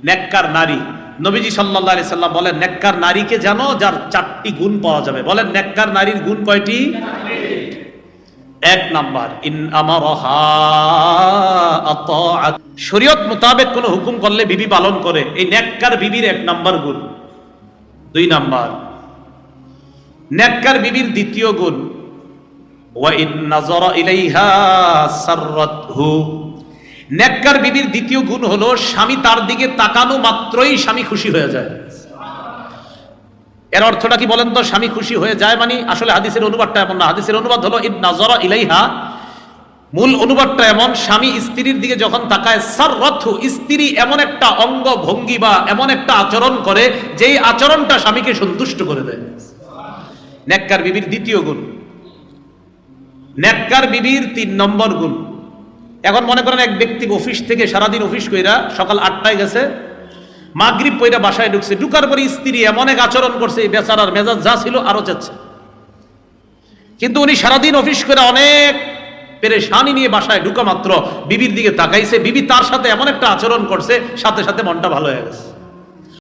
নেককার নারী। নবীজি সাল্লাল্লাহু আলাইহি সাল্লাম বলেন, নেককার নারীকে জানো যার 4টি গুণ পাওয়া যাবে। বলেন, নেককার নারীর গুণ কয়টি? 1 নাম্বার, ইন আমারহা আতাআত, শরীয়ত মোতাবেক কোন হুকুম করলে বিবি পালন করে, এই নেককার বিবির 1 নাম্বার গুণ। 2 নাম্বার, নেককার বিবির দ্বিতীয় গুণ, ওয়া ইন নাযারা ইলাইহা সাররাতহু, নেককার বিবির দ্বিতীয় গুণ হলো স্বামী তার দিকে তাকানো মাত্রই স্বামী খুশি হয়ে যায়। এর অর্থটা কি বলেন তো? স্বামী খুশি হয়ে যায় মানে আসলে হাদিসের অনুবাদটা এমন না। হাদিসের অনুবাদ হলো ইন নাযারা ইলাইহা, মূল অনুবাদটা এমন, স্বামী স্ত্রীর দিকে যখন তাকায়, সাররাতহু, স্ত্রী এমন একটা অঙ্গ ভঙ্গি বা এমন একটা আচরণ করে যেই আচরণটা স্বামীকে সন্তুষ্ট করে দেয়। নেককার বিবির দ্বিতীয় গুণ। নেককার বিবির 3 নম্বর গুণ। এখন মনে করেন এক ব্যক্তি অফিস থেকে সারাদিন অফিস কইরা সকাল 8টায় গেছে, মাগরিব পইরা বাসায় ঢুকছে, ঢুকার পরে স্ত্রী এমন এক আচরণ করছে, এই বেচারার মেজাজ যা ছিল আরো যাচ্ছে। কিন্তু উনি সারাদিন অফিস করে অনেক পেরেশানি নিয়ে বাসায় ঢুকা মাত্র বিবির দিকে তাকাইছে, বিবি তার সাথে এমন একটা আচরণ করছে, সাথে সাথে মনটা ভালো হয়ে গেছে।